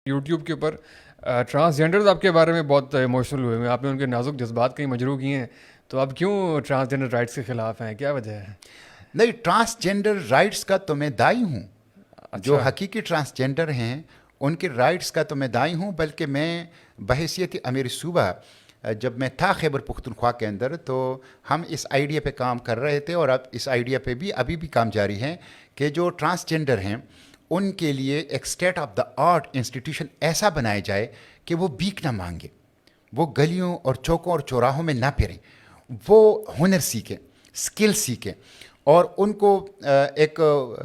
YouTube کے اوپر transgenders آپ کے بارے میں بہت ایموشنل ہوئے ہیں, آپ نے ان کے نازک جذبات کہیں مجروح کیے ہیں, تو آپ کیوں ٹرانسجینڈر رائٹس کے خلاف ہیں, کیا وجہ ہے؟ نہیں, ٹرانسجینڈر رائٹس کا تو میں دائی ہوں. جو حقیقی ٹرانسجینڈر ہیں ان کے رائٹس کا تو میں دائی ہوں, بلکہ میں بحیثیت امیر صوبہ جب میں تھا خیبر پختونخوا کے اندر تو ہم اس آئیڈیا پہ کام کر رہے تھے, اور اب اس آئیڈیا پہ بھی ابھی بھی کام جاری ہے کہ جو ٹرانسجینڈر ہیں ان کے لیے ایک state of the art institution ایسا بنایا جائے کہ وہ بھیک نہ مانگے, وہ گلیوں اور چوکوں اور چوراہوں میں نہ پھریں, وہ ہنر سیکھیں, اسکل سیکھیں, اور ان کو ایک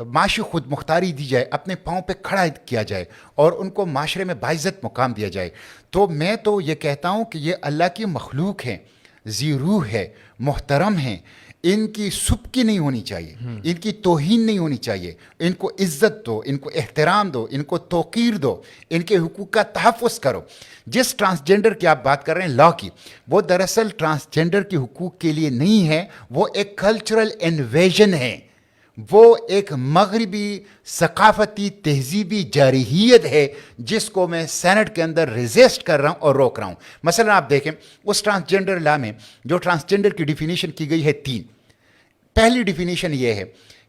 معاشی خود مختاری دی جائے, اپنے پاؤں پہ کھڑا کیا جائے, اور ان کو معاشرے میں باعزت مقام دیا جائے. تو میں تو یہ کہتا ہوں کہ یہ اللہ کی مخلوق ہے, ذی روح ہے, محترم ہیں, ان کی سبکی نہیں ہونی چاہیے, ان کی توہین نہیں ہونی چاہیے, ان کو عزت دو, ان کو احترام دو, ان کو توقیر دو, ان کے حقوق کا تحفظ کرو. جس ٹرانسجینڈر کی آپ بات کر رہے ہیں لا کی, وہ دراصل ٹرانسجینڈر کے حقوق کے لیے نہیں ہے, وہ ایک کلچرل انویژن ہے, وہ ایک مغربی ثقافتی تہذیبی جارحیت ہے جس کو میں سینٹ کے اندر ریزسٹ کر رہا ہوں اور روک رہا ہوں. مثلا آپ دیکھیں اس ٹرانسجینڈر لا میں جو ٹرانسجینڈر کی ڈیفینیشن کی گئی ہے 3. پہلی ڈیفینیشن یہ ہے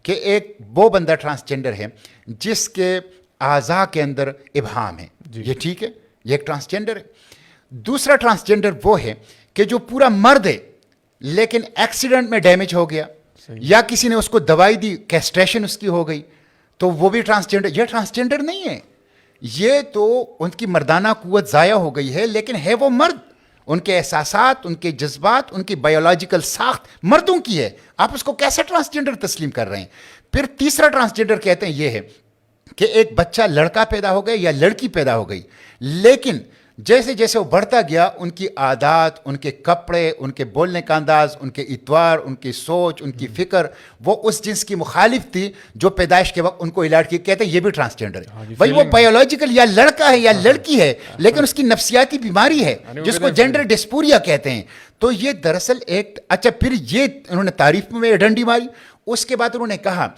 کہ ایک وہ بندہ ٹرانسجینڈر ہے جس کے اعضاء کے اندر ابہام ہے, یہ ٹھیک ہے, یہ ایک ٹرانسجینڈر ہے. دوسرا ٹرانسجینڈر وہ ہے کہ جو پورا مرد ہے لیکن ایکسیڈنٹ میں ڈیمیج ہو گیا, یا کسی نے اس کو دوائی دی, کیسٹریشن اس کی ہو گئی, تو وہ بھی ٹرانسجینڈر. یہ ٹرانسجینڈر نہیں ہے, یہ تو ان کی مردانہ قوت ضائع ہو گئی ہے, لیکن ہے وہ مرد, ان کے احساسات, ان کے جذبات, ان کی بایولوجیکل ساخت مردوں کی ہے. آپ اس کو کیسے ٹرانسجینڈر تسلیم کر رہے ہیں؟ پھر تیسرا ٹرانسجینڈر کہتے ہیں یہ ہے کہ ایک بچہ لڑکا پیدا ہو گیا یا لڑکی پیدا ہو گئی, لیکن جیسے جیسے وہ بڑھتا گیا ان کی عادات, ان کے کپڑے, ان کے بولنے کا انداز, ان کے اتوار, ان کی سوچ, ان کی فکر وہ اس جنس کی مخالف تھی جو پیدائش کے وقت ان کو الاٹ کی. کہتے ہیں یہ بھی ٹرانسجینڈر ہے. بھائی وہ بایولوجیکل یا لڑکا ہے یا لڑکی ہے, لیکن اس کی نفسیاتی بیماری ہے جس کو جینڈر ڈسپوریا کہتے ہیں. تو یہ دراصل ایک اچھا, پھر یہ انہوں نے تعریف میں ڈنڈی ماری. اس کے بعد انہوں نے کہا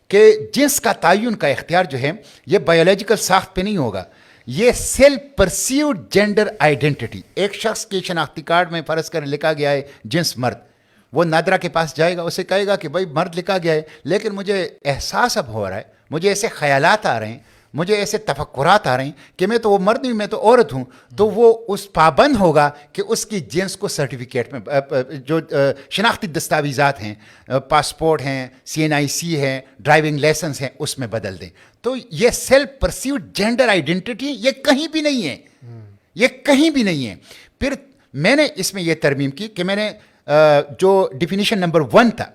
کہ جنس کا تعین کا اختیار جو ہے یہ بایولوجیکل ساخت پہ نہیں ہوگا, یہ سیلف پرسیوڈ جینڈر آئیڈینٹی. ایک شخص کے شناختی کارڈ میں فرض کر لکھا گیا ہے جنس مرد, وہ نادرا کے پاس جائے گا, اسے کہے گا کہ بھائی مرد لکھا گیا ہے, لیکن مجھے احساس اب ہو رہا ہے, مجھے ایسے خیالات آ رہے ہیں, مجھے ایسے تفکرات آ رہے ہیں کہ میں تو وہ مرد نہیں, میں تو عورت ہوں. تو وہ اس پابند ہوگا کہ اس کی جنس کو سرٹیفکیٹ میں جو شناختی دستاویزات ہیں, پاسپورٹ ہیں, CNIC ہے, ڈرائیونگ لائسنس ہیں, اس میں بدل دیں. تو یہ سیلف پرسیوڈ جینڈر آئیڈینٹی یہ کہیں بھی نہیں ہے, یہ کہیں بھی نہیں ہے. پھر میں نے اس میں یہ ترمیم کی کہ میں نے جو ڈیفینیشن نمبر 1 تھا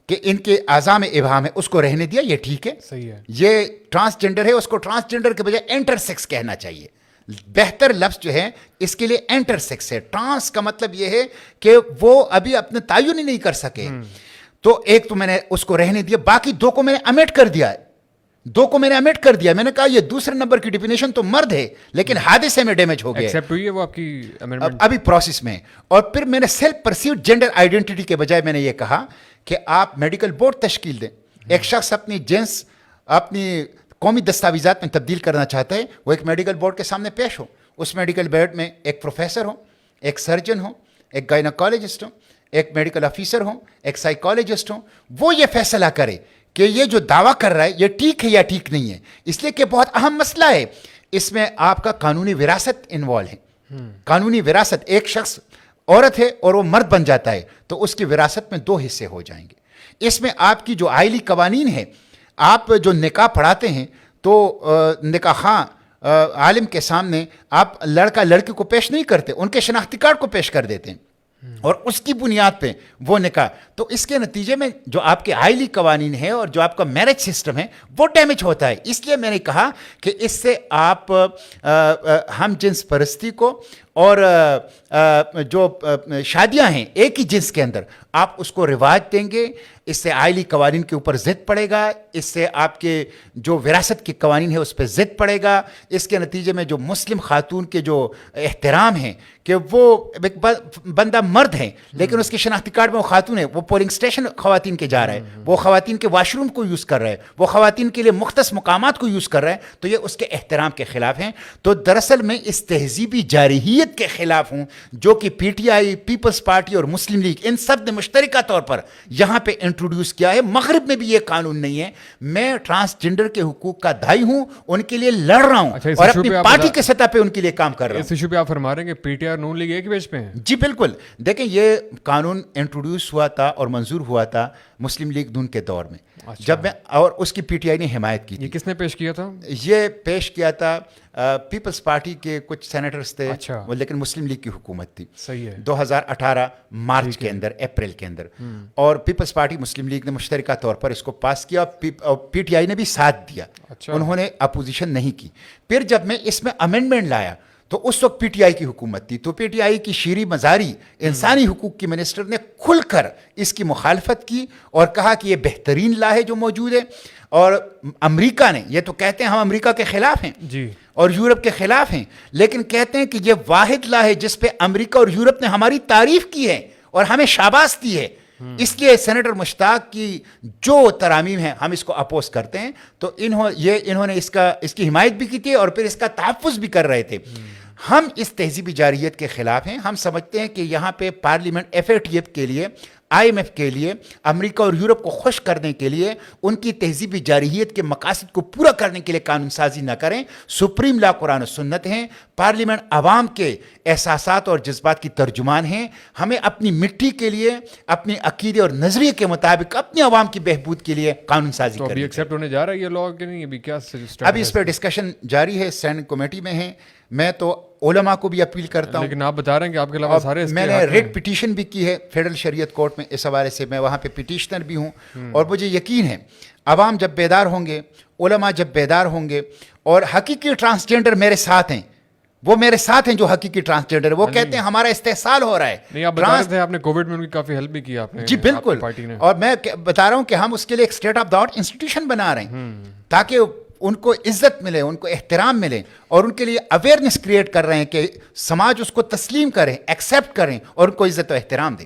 کہ ان کے اعضاء میں ابہام ہے اس کو رہنے دیا, یہ ٹھیک ہے, صحیح ہے. یہ ٹرانسجینڈر ہے, اس کو ٹرانسجینڈر کے بجائے انٹرسیکس کہنا چاہیے. بہتر لفظ جو ہے اس کے لیے انٹرسیکس ہے. ٹرانس کا مطلب یہ ہے کہ وہ ابھی اپنے تعین ہی نہیں کر سکے. تو ایک تو میں نے اس کو رہنے دیا, باقی 2 کو میں نے امیٹ کر دیا ہے. 2 کو میں نے امیٹ کر دیا. میں نے کہا یہ دوسرے نمبر کی ڈیفینیشن تو مرد ہے لیکن حادثے میں ڈیمیج ہو گیا, ایکسیپٹ ہوئی ہے وہ آپ کی امینڈمنٹ ابھی پروسیس میں. اور پھر میں نے سیلف پرسیوڈ جینڈر آئیڈینٹی کے بجائے میں نے یہ کہا کہ آپ میڈیکل بورڈ تشکیل دیں. ایک شخص اپنی جنس اپنی قومی دستاویزات میں تبدیل کرنا چاہتا ہے, وہ ایک میڈیکل بورڈ کے سامنے پیش ہو. اس میڈیکل بورڈ میں ایک پروفیسر ہو, ایک سرجن ہو, ایک گائناکالوجسٹ ہو, ایک میڈیکل آفیسر ہو, ایک سائیکالوجسٹ ہو. وہ یہ فیصلہ کرے کہ یہ جو دعویٰ کر رہا ہے یہ ٹھیک ہے یا ٹھیک نہیں ہے. اس لیے کہ بہت اہم مسئلہ ہے, اس میں آپ کا قانونی وراثت انوالو ہے. قانونی وراثت, ایک شخص عورت ہے اور وہ مرد بن جاتا ہے تو اس کی وراثت میں 2 حصے ہو جائیں گے. اس میں آپ کی جو آئلی قوانین ہے, آپ جو نکاح پڑھاتے ہیں تو نکاح خواں عالم کے سامنے آپ لڑکا لڑکی کو پیش نہیں کرتے, ان کے شناختی کارڈ کو پیش کر دیتے ہیں اور اس کی بنیاد پہ وہ نکاح. تو اس کے نتیجے میں جو آپ کے آئلی قوانین ہیں اور جو آپ کا میرج سسٹم ہے وہ ڈیمیج ہوتا ہے. اس لیے میں نے کہا کہ اس سے آپ ہم جنس پرستی کو اور جو شادیاں ہیں ایک ہی جنس کے اندر آپ اس کو رواج دیں گے, اس سے آئلی قوانین کے اوپر ضد پڑے گا, اس سے آپ کے جو وراثت کے قوانین ہیں اس پہ ضد پڑے گا. اس کے نتیجے میں جو مسلم خاتون کے جو احترام ہیں کہ وہ ایک بندہ مرد ہے لیکن اس کے شناختی کارڈ میں وہ خاتون ہے, وہ پولنگ اسٹیشن خواتین کے جا رہا ہے, وہ خواتین کے واش روم کو یوز کر رہا ہے, وہ خواتین کے لیے مختص مقامات کو یوز کر رہا ہے, تو یہ اس کے احترام کے خلاف ہیں. تو دراصل میں اس تہذیبی جارحیت کے خلاف ہوں جو کہ P T I, Peoples Party اور مسلم لیگ ان سب نے مشترکہ طور پر یہاں پہ انٹروڈیوس کیا ہے. مغرب میں بھی یہ قانون نہیں ہے. میں ٹرانسجنڈر کے حقوق کا دائی ہوں, ان کے لیے لڑ رہا ہوں اور اپنی پارٹی کے سطح پہ ان کے لیے کام کر رہا ہوں. اس ایشو پہ آپ فرما رہے ہیں کہ پی ٹی آر نون لیگ ایک پیج پہ ہیں؟ جی بالکل. دیکھیں یہ قانون انٹروڈیوس ہوا تھا اور منظور ہوا تھا مسلم لیگ نون کے دور میں, جب میں, اور اس کی پی ٹی آئی نے حمایت کی تھی. یہ کس نے پیش کیا تھا؟ یہ پیش کیا تھا پیپلز پارٹی کے کچھ سینیٹرز تھے, اچھا. لیکن مسلم لیگ کی حکومت تھی. صحیح ہے. 2018 مارچ کے اندر, اپریل کے اندر, اور پیپلز پارٹی مسلم لیگ نے مشترکہ طور پر اس کو پاس کیا اور پی ٹی آئی نے بھی ساتھ دیا. اچھا. انہوں نے اپوزیشن نہیں کی. پھر جب میں اس میں امینڈمنٹ لایا تو اس وقت پی ٹی آئی کی حکومت تھی, تو پی ٹی آئی کی شیریں مزاری انسانی حقوق کی منسٹر نے کھل کر اس کی مخالفت کی اور کہا کہ یہ بہترین لا ہے جو موجود ہے. اور امریکہ نے, یہ تو کہتے ہیں ہم امریکہ کے خلاف ہیں جی اور یورپ کے خلاف ہیں, لیکن کہتے ہیں کہ یہ واحد لا ہے جس پہ امریکہ اور یورپ نے ہماری تعریف کی ہے اور ہمیں شاباش دی ہے. اس لیے سینیٹر مشتاق کی جو ترامیم ہیں ہم اس کو اپوز کرتے ہیں. تو انہوں نے اس کی حمایت بھی کی تھی اور پھر اس کا تحفظ بھی کر رہے تھے. ہم اس تہذیبی جارحیت کے خلاف ہیں. ہم سمجھتے ہیں کہ یہاں پہ parliament F A T F کے لیے, آئی ایم ایف کے لیے, امریکہ اور یورپ کو خوش کرنے کے لیے, ان کی تہذیبی جارحیت کے مقاصد کو پورا کرنے کے لیے قانون سازی نہ کریں. سپریم لا قرآن و سنت ہیں, پارلیمنٹ عوام کے احساسات اور جذبات کی ترجمان ہیں. ہمیں اپنی مٹی کے لیے, اپنے عقیدے اور نظریے کے مطابق اپنی عوام کی بہبود کے لیے قانون سازی کریں. ابھی ایکسیپٹ ہونے جا رہا ہے یہ لاء کہ نہیں؟ ابھی کیا ابھی اس پہ ڈسکشن جاری ہے, اسٹینڈنگ کمیٹی میں ہے. میں تو علماء کو بھی اپیل کرتا ہوں, لیکن آپ بتا رہے ہیں کہ آپ کے علاوہ سارے, میں نے ریٹ پٹیشن بھی کی ہے فیڈرل شریعت کورٹ میں اس حوالے سے, میں وہاں پہ پٹیشنر بھی ہوں. اور مجھے یقین ہے عوام جب بیدار ہوں گے, علماء جب بیدار ہوں گے, اور حقیقی ٹرانسجنڈر میرے ساتھ ہیں, وہ میرے ساتھ ہیں جو حقیقی ٹرانسجنڈر, وہ کہتے ہیں ہمارا استحصال ہو رہا ہے. نہیں, آپ بتا رہے تھے آپ نے کووڈ میں ان کی کافی ہیلپ بھی کی آپ نے. جی بالکل, اور میں بتا رہا ہوں کہ ہم اس کے لیے ایک state of the art institution بنا رہے ہیں تاکہ ان کو عزت ملے, ان کو احترام ملے, اور ان کے لیے اویئرنیس کریٹ کر رہے ہیں کہ سماج اس کو تسلیم کرے, ایکسیپٹ کریں اور ان کو عزت و احترام دیں.